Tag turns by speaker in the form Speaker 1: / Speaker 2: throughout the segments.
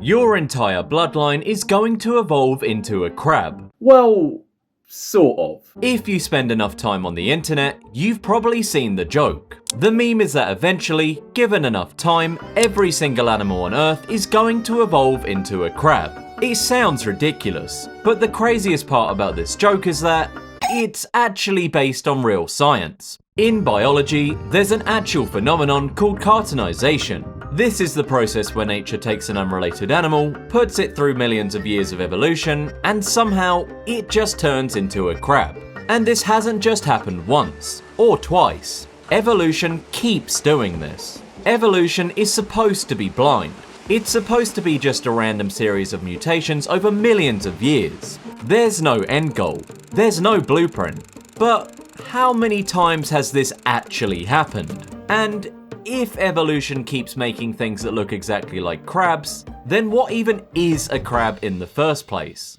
Speaker 1: Your entire bloodline is going to evolve into a crab.
Speaker 2: Well, sort of.
Speaker 1: If you spend enough time on the internet, you've probably seen the joke. The meme is that eventually, given enough time, every single animal on Earth is going to evolve into a crab. It sounds ridiculous, but the craziest part about this joke is that it's actually based on real science. In biology, there's an actual phenomenon called carcinization. This is the process where nature takes an unrelated animal, puts it through millions of years of evolution, and somehow it just turns into a crab. And this hasn't just happened once, or twice. Evolution keeps doing this. Evolution is supposed to be blind. It's supposed to be just a random series of mutations over millions of years. There's no end goal. There's no blueprint. But how many times has this actually happened? And if evolution keeps making things that look exactly like crabs, then what even is a crab in the first place?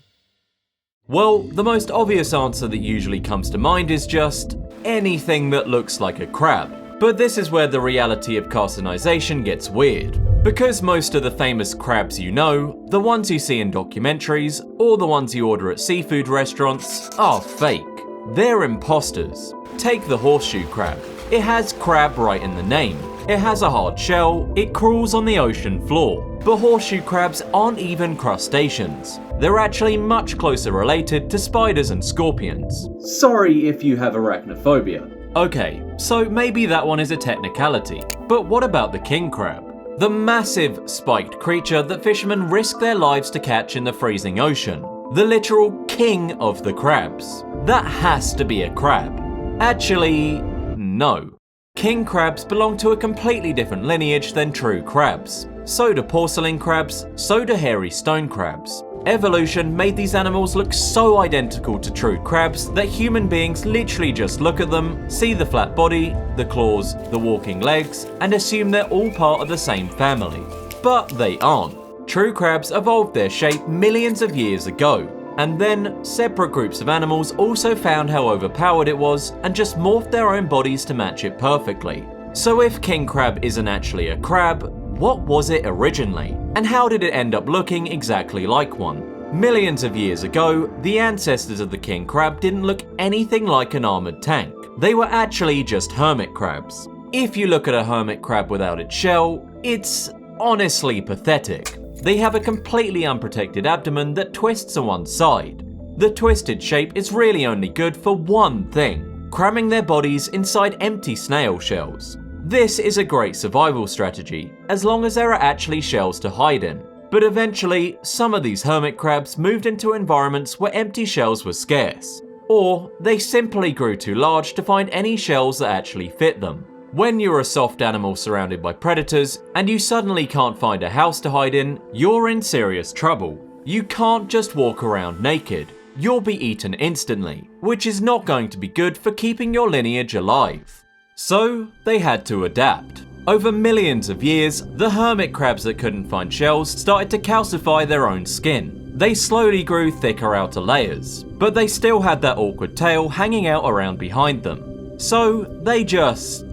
Speaker 1: Well, the most obvious answer that usually comes to mind is just anything that looks like a crab. But this is where the reality of carcinization gets weird. Because most of the famous crabs you know, the ones you see in documentaries, or the ones you order at seafood restaurants, are fake. They're imposters. Take the horseshoe crab. It has crab right in the name. It has a hard shell, it crawls on the ocean floor. But horseshoe crabs aren't even crustaceans. They're actually much closer related to spiders and scorpions.
Speaker 2: Sorry if you have arachnophobia.
Speaker 1: Okay, so maybe that one is a technicality. But what about the king crab? The massive, spiked creature that fishermen risk their lives to catch in the freezing ocean. The literal king of the crabs. That has to be a crab. Actually, no. King crabs belong to a completely different lineage than true crabs. So do porcelain crabs, so do hairy stone crabs. Evolution made these animals look so identical to true crabs that human beings literally just look at them, see the flat body, the claws, the walking legs, and assume they're all part of the same family. But they aren't. True crabs evolved their shape millions of years ago. And then, separate groups of animals also found how overpowered it was and just morphed their own bodies to match it perfectly. So if king crab isn't actually a crab, what was it originally? And how did it end up looking exactly like one? Millions of years ago, the ancestors of the king crab didn't look anything like an armored tank. They were actually just hermit crabs. If you look at a hermit crab without its shell, it's honestly pathetic. They have a completely unprotected abdomen that twists on one side. The twisted shape is really only good for one thing: cramming their bodies inside empty snail shells. This is a great survival strategy, as long as there are actually shells to hide in. But eventually, some of these hermit crabs moved into environments where empty shells were scarce. Or they simply grew too large to find any shells that actually fit them. When you're a soft animal surrounded by predators, and you suddenly can't find a house to hide in, you're in serious trouble. You can't just walk around naked. You'll be eaten instantly, which is not going to be good for keeping your lineage alive. So, they had to adapt. Over millions of years, the hermit crabs that couldn't find shells started to calcify their own skin. They slowly grew thicker outer layers, but they still had that awkward tail hanging out around behind them. So, they just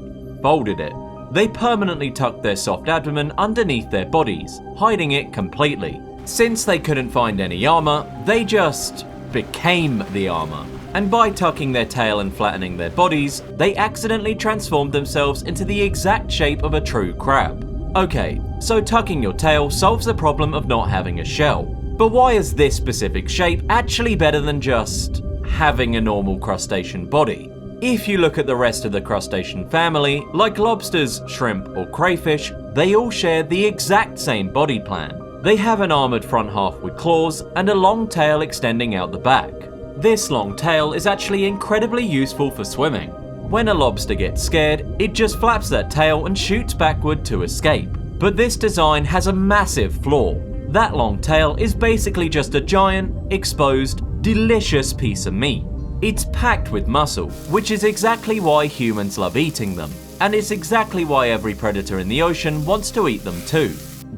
Speaker 1: folded it. They permanently tucked their soft abdomen underneath their bodies, hiding it completely. Since they couldn't find any armor, they just became the armor. And by tucking their tail and flattening their bodies, they accidentally transformed themselves into the exact shape of a true crab. Okay, so tucking your tail solves the problem of not having a shell. But why is this specific shape actually better than just having a normal crustacean body? If you look at the rest of the crustacean family, like lobsters, shrimp, or crayfish, they all share the exact same body plan. They have an armored front half with claws and a long tail extending out the back. This long tail is actually incredibly useful for swimming. When a lobster gets scared, it just flaps that tail and shoots backward to escape. But this design has a massive flaw. That long tail is basically just a giant, exposed, delicious piece of meat. It's packed with muscle, which is exactly why humans love eating them, and it's exactly why every predator in the ocean wants to eat them too.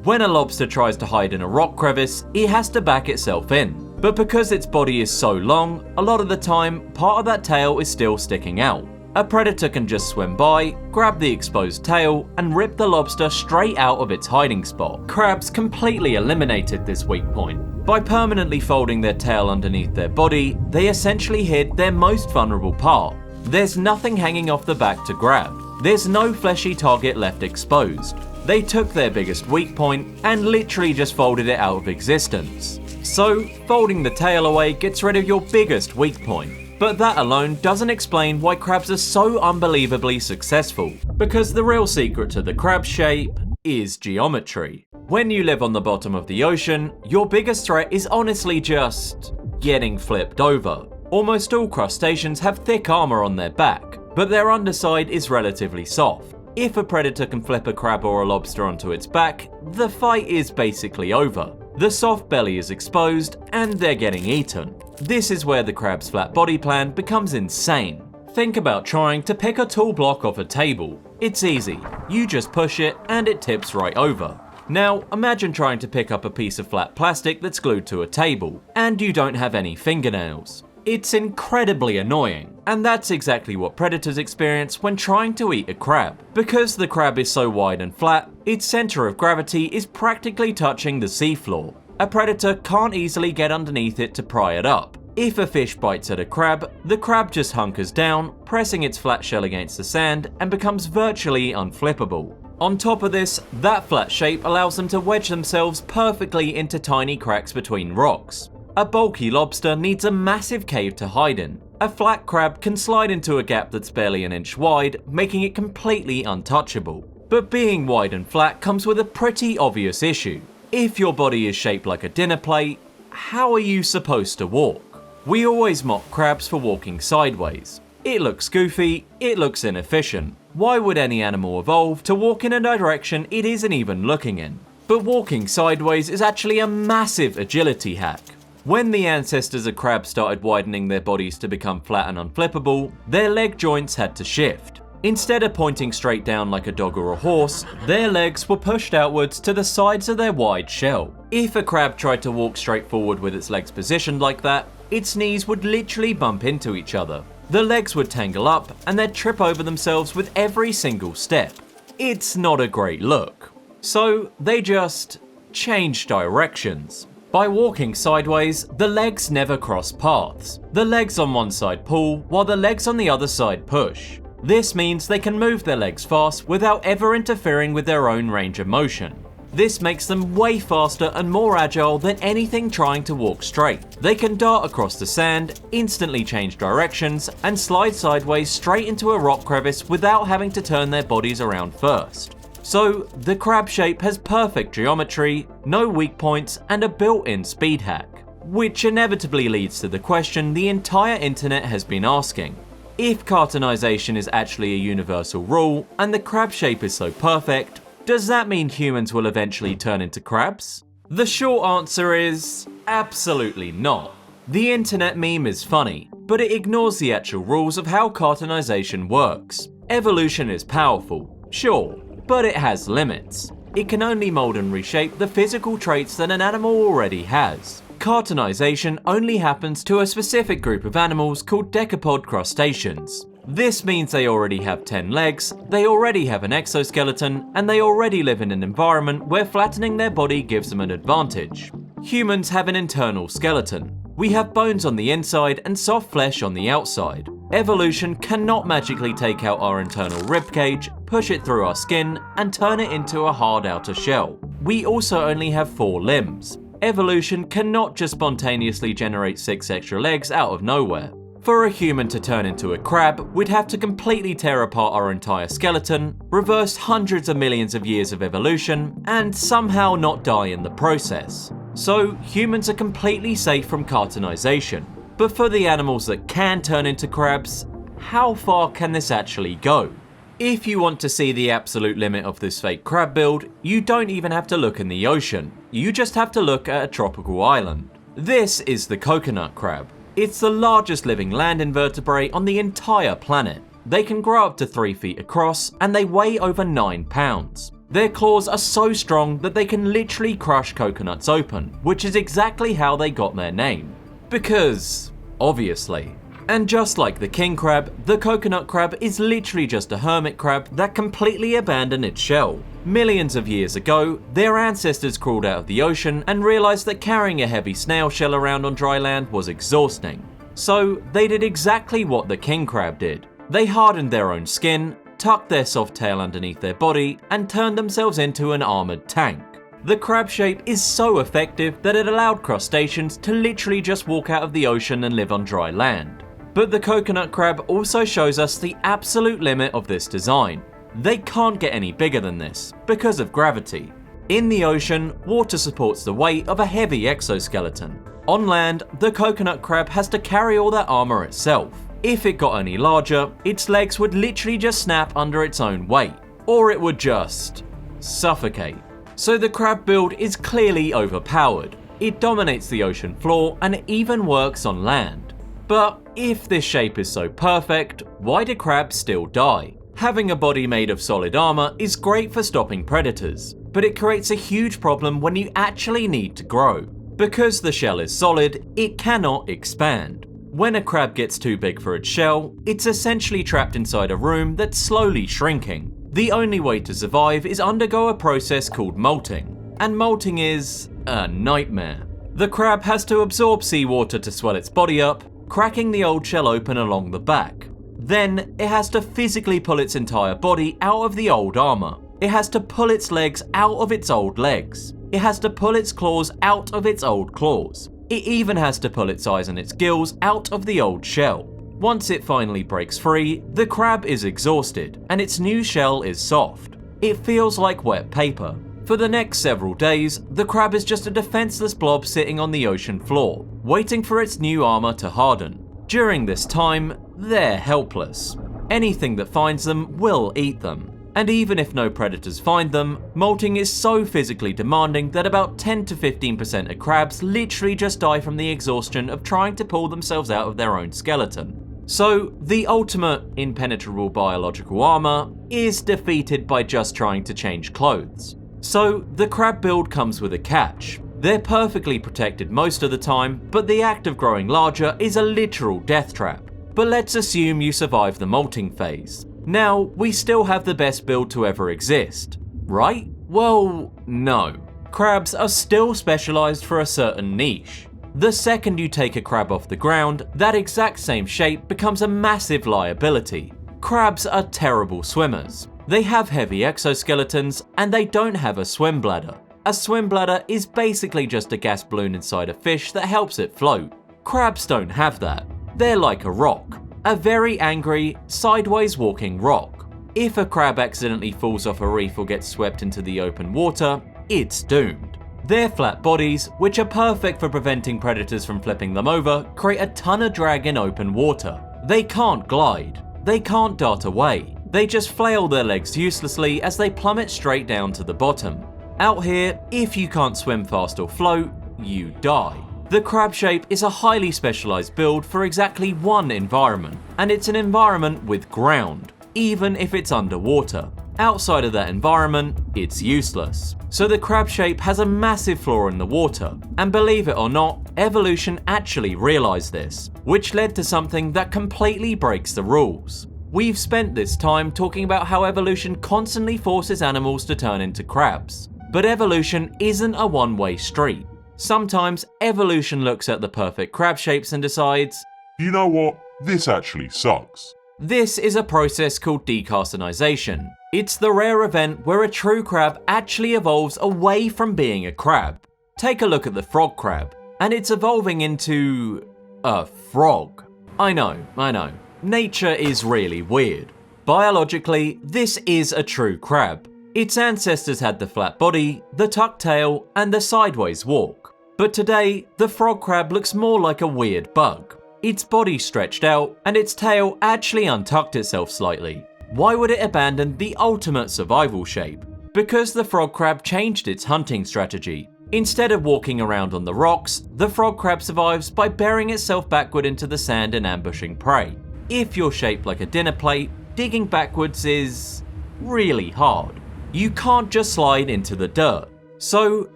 Speaker 1: When a lobster tries to hide in a rock crevice, it has to back itself in, but because its body is so long, a lot of the time, part of that tail is still sticking out. A predator can just swim by, grab the exposed tail, and rip the lobster straight out of its hiding spot. Crabs completely eliminated this weak point. By permanently folding their tail underneath their body, they essentially hid their most vulnerable part. There's nothing hanging off the back to grab. There's no fleshy target left exposed. They took their biggest weak point and literally just folded it out of existence. So, folding the tail away gets rid of your biggest weak point. But that alone doesn't explain why crabs are so unbelievably successful, because the real secret to the crab shape is geometry. When you live on the bottom of the ocean, your biggest threat is honestly just getting flipped over. Almost all crustaceans have thick armor on their back, but their underside is relatively soft. If a predator can flip a crab or a lobster onto its back, the fight is basically over. The soft belly is exposed and they're getting eaten. This is where the crab's flat body plan becomes insane. Think about trying to pick a tall block off a table. It's easy. You just push it and it tips right over. Now, imagine trying to pick up a piece of flat plastic that's glued to a table, and you don't have any fingernails. It's incredibly annoying, and that's exactly what predators experience when trying to eat a crab. Because the crab is so wide and flat, its center of gravity is practically touching the seafloor. A predator can't easily get underneath it to pry it up. If a fish bites at a crab, the crab just hunkers down, pressing its flat shell against the sand, and becomes virtually unflippable. On top of this, that flat shape allows them to wedge themselves perfectly into tiny cracks between rocks. A bulky lobster needs a massive cave to hide in. A flat crab can slide into a gap that's barely an inch wide, making it completely untouchable. But being wide and flat comes with a pretty obvious issue. If your body is shaped like a dinner plate, how are you supposed to walk? We always mock crabs for walking sideways. It looks goofy, it looks inefficient. Why would any animal evolve to walk in a direction it isn't even looking in? But walking sideways is actually a massive agility hack. When the ancestors of crabs started widening their bodies to become flat and unflippable, their leg joints had to shift. Instead of pointing straight down like a dog or a horse, their legs were pushed outwards to the sides of their wide shell. If a crab tried to walk straight forward with its legs positioned like that, its knees would literally bump into each other. The legs would tangle up and they'd trip over themselves with every single step. It's not a great look. So they just changed directions. By walking sideways, the legs never cross paths. The legs on one side pull, while the legs on the other side push. This means they can move their legs fast without ever interfering with their own range of motion. This makes them way faster and more agile than anything trying to walk straight. They can dart across the sand, instantly change directions, and slide sideways straight into a rock crevice without having to turn their bodies around first. So, the crab shape has perfect geometry, no weak points, and a built-in speed hack. Which inevitably leads to the question the entire internet has been asking. If carcinization is actually a universal rule, and the crab shape is so perfect, does that mean humans will eventually turn into crabs? The short answer is absolutely not. The internet meme is funny, but it ignores the actual rules of how carcinization works. Evolution is powerful, sure, but it has limits. It can only mold and reshape the physical traits that an animal already has. Carcinization only happens to a specific group of animals called decapod crustaceans. This means they already have 10 legs, they already have an exoskeleton, and they already live in an environment where flattening their body gives them an advantage. Humans have an internal skeleton. We have bones on the inside and soft flesh on the outside. Evolution cannot magically take out our internal ribcage, push it through our skin, and turn it into a hard outer shell. We also only have 4 limbs. Evolution cannot just spontaneously generate 6 extra legs out of nowhere. For a human to turn into a crab, we'd have to completely tear apart our entire skeleton, reverse hundreds of millions of years of evolution, and somehow not die in the process. So, humans are completely safe from carcinization. But for the animals that can turn into crabs, how far can this actually go? If you want to see the absolute limit of this fake crab build, you don't even have to look in the ocean. You just have to look at a tropical island. This is the coconut crab. It's the largest living land invertebrate on the entire planet. They can grow up to 3 feet across, and they weigh over 9 pounds. Their claws are so strong that they can literally crush coconuts open, which is exactly how they got their name. Because, obviously. And just like the king crab, the coconut crab is literally just a hermit crab that completely abandoned its shell. Millions of years ago, their ancestors crawled out of the ocean and realized that carrying a heavy snail shell around on dry land was exhausting. So they did exactly what the king crab did. They hardened their own skin, tucked their soft tail underneath their body, and turned themselves into an armored tank. The crab shape is so effective that it allowed crustaceans to literally just walk out of the ocean and live on dry land. But the coconut crab also shows us the absolute limit of this design. They can't get any bigger than this, because of gravity. In the ocean, water supports the weight of a heavy exoskeleton. On land, the coconut crab has to carry all that armor itself. If it got any larger, its legs would literally just snap under its own weight, or it would just suffocate. So the crab build is clearly overpowered. It dominates the ocean floor and it even works on land. But if this shape is so perfect, why do crabs still die? Having a body made of solid armor is great for stopping predators, but it creates a huge problem when you actually need to grow. Because the shell is solid, it cannot expand. When a crab gets too big for its shell, it's essentially trapped inside a room that's slowly shrinking. The only way to survive is undergo a process called molting, and molting is a nightmare. The crab has to absorb seawater to swell its body up, cracking the old shell open along the back. Then it has to physically pull its entire body out of the old armor. It has to pull its legs out of its old legs. It has to pull its claws out of its old claws. It even has to pull its eyes and its gills out of the old shell. Once it finally breaks free, the crab is exhausted, and its new shell is soft. It feels like wet paper. For the next several days, the crab is just a defenseless blob sitting on the ocean floor, waiting for its new armor to harden. During this time, they're helpless. Anything that finds them will eat them. And even if no predators find them, molting is so physically demanding that about 10 to 15% of crabs literally just die from the exhaustion of trying to pull themselves out of their own skeleton. So the ultimate impenetrable biological armor is defeated by just trying to change clothes. So the crab build comes with a catch. They're perfectly protected most of the time, but the act of growing larger is a literal death trap. But let's assume you survive the molting phase. Now, we still have the best build to ever exist, right? Well, no. Crabs are still specialized for a certain niche. The second you take a crab off the ground, that exact same shape becomes a massive liability. Crabs are terrible swimmers. They have heavy exoskeletons, and they don't have a swim bladder. A swim bladder is basically just a gas balloon inside a fish that helps it float. Crabs don't have that. They're like a rock. A very angry, sideways walking rock. If a crab accidentally falls off a reef or gets swept into the open water, it's doomed. Their flat bodies, which are perfect for preventing predators from flipping them over, create a ton of drag in open water. They can't glide. They can't dart away. They just flail their legs uselessly as they plummet straight down to the bottom. Out here, if you can't swim fast or float, you die. The crab shape is a highly specialized build for exactly one environment, and it's an environment with ground, even if it's underwater. Outside of that environment, it's useless. So the crab shape has a massive flaw in the water, and believe it or not, evolution actually realized this, which led to something that completely breaks the rules. We've spent this time talking about how evolution constantly forces animals to turn into crabs, but evolution isn't a one-way street. Sometimes evolution looks at the perfect crab shapes and decides,
Speaker 3: you know what, this actually sucks.
Speaker 1: This is a process called decarcinization. It's the rare event where a true crab actually evolves away from being a crab. Take a look at the frog crab, and it's evolving into a frog. I know. Nature is really weird. Biologically, this is a true crab. Its ancestors had the flat body, the tucked tail, and the sideways walk. But today, the frog crab looks more like a weird bug. Its body stretched out, and its tail actually untucked itself slightly. Why would it abandon the ultimate survival shape? Because the frog crab changed its hunting strategy. Instead of walking around on the rocks, the frog crab survives by burying itself backward into the sand and ambushing prey. If you're shaped like a dinner plate, digging backwards is really hard. You can't just slide into the dirt. So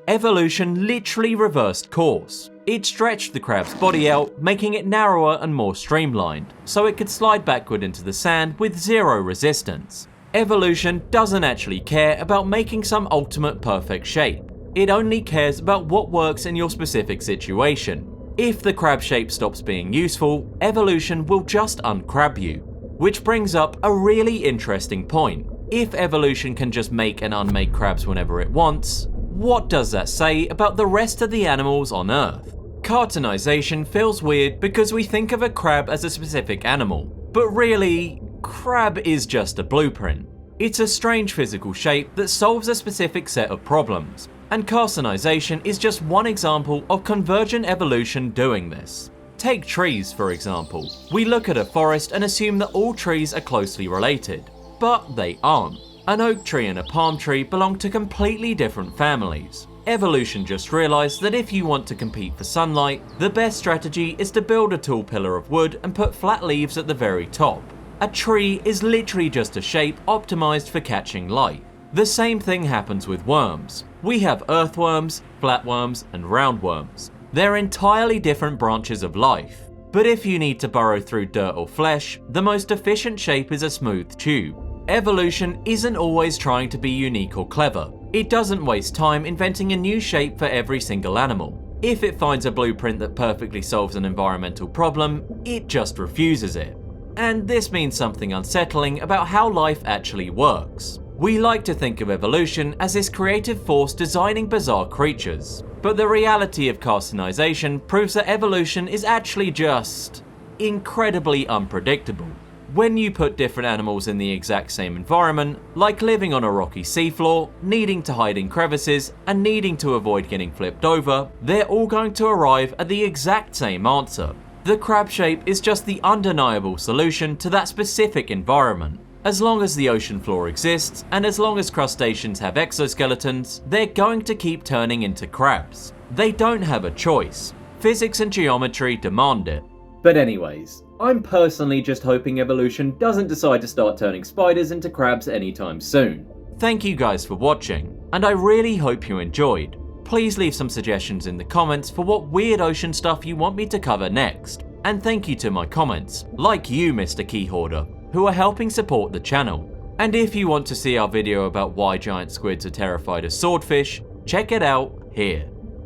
Speaker 1: evolution literally reversed course. It stretched the crab's body out, making it narrower and more streamlined, so it could slide backward into the sand with zero resistance. Evolution doesn't actually care about making some ultimate perfect shape. It only cares about what works in your specific situation. If the crab shape stops being useful, evolution will just uncrab you. Which brings up a really interesting point. If evolution can just make and unmake crabs whenever it wants, what does that say about the rest of the animals on Earth? Carcinization feels weird because we think of a crab as a specific animal, but really, crab is just a blueprint. It's a strange physical shape that solves a specific set of problems, and carcinization is just one example of convergent evolution doing this. Take trees, for example. We look at a forest and assume that all trees are closely related, but they aren't. An oak tree and a palm tree belong to completely different families. Evolution just realized that if you want to compete for sunlight, the best strategy is to build a tall pillar of wood and put flat leaves at the very top. A tree is literally just a shape optimized for catching light. The same thing happens with worms. We have earthworms, flatworms, and roundworms. They're entirely different branches of life. But if you need to burrow through dirt or flesh, the most efficient shape is a smooth tube. Evolution isn't always trying to be unique or clever. It doesn't waste time inventing a new shape for every single animal. If it finds a blueprint that perfectly solves an environmental problem, it just refuses it. And this means something unsettling about how life actually works. We like to think of evolution as this creative force designing bizarre creatures, but the reality of carcinization proves that evolution is actually just incredibly unpredictable. When you put different animals in the exact same environment, like living on a rocky seafloor, needing to hide in crevices, and needing to avoid getting flipped over, they're all going to arrive at the exact same answer. The crab shape is just the undeniable solution to that specific environment. As long as the ocean floor exists, and as long as crustaceans have exoskeletons, they're going to keep turning into crabs. They don't have a choice. Physics and geometry demand it.
Speaker 2: But anyways, I'm personally just hoping evolution doesn't decide to start turning spiders into crabs anytime soon.
Speaker 1: Thank you guys for watching, and I really hope you enjoyed. Please leave some suggestions in the comments for what weird ocean stuff you want me to cover next. And thank you to my comments, like you Mr. Key Hoarder, who are helping support the channel. And if you want to see our video about why giant squids are terrified of swordfish, check it out here.